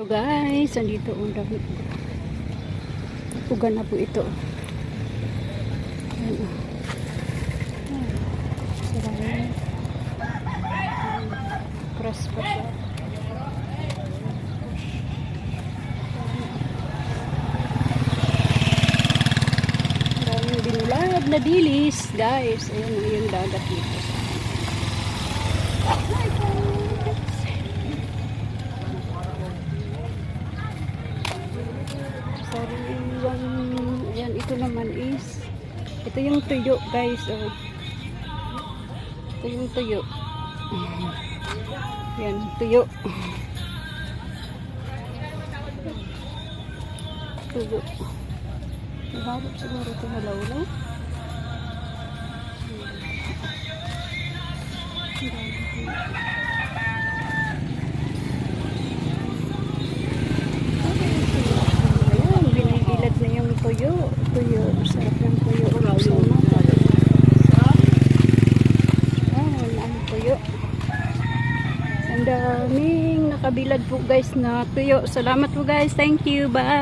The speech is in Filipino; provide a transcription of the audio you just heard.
So guys, andito ang dami. Ugan na po ito. Ayan. Sarami. Crush pa siya. Daming binulad na dilis, guys. Ayan yung dagat dito. Ayan, ito naman is ito yung tuyo, guys. Oh. Ito yung tuyo. Ayan, tuyo. Tuyo. Maharap siguro ito halawlaw. Tuyo, tuyo, sarap ng tuyo. Ang tuyo. Ang daming nakabilad po guys na tuyo. Salamat po guys. Thank you. Bye.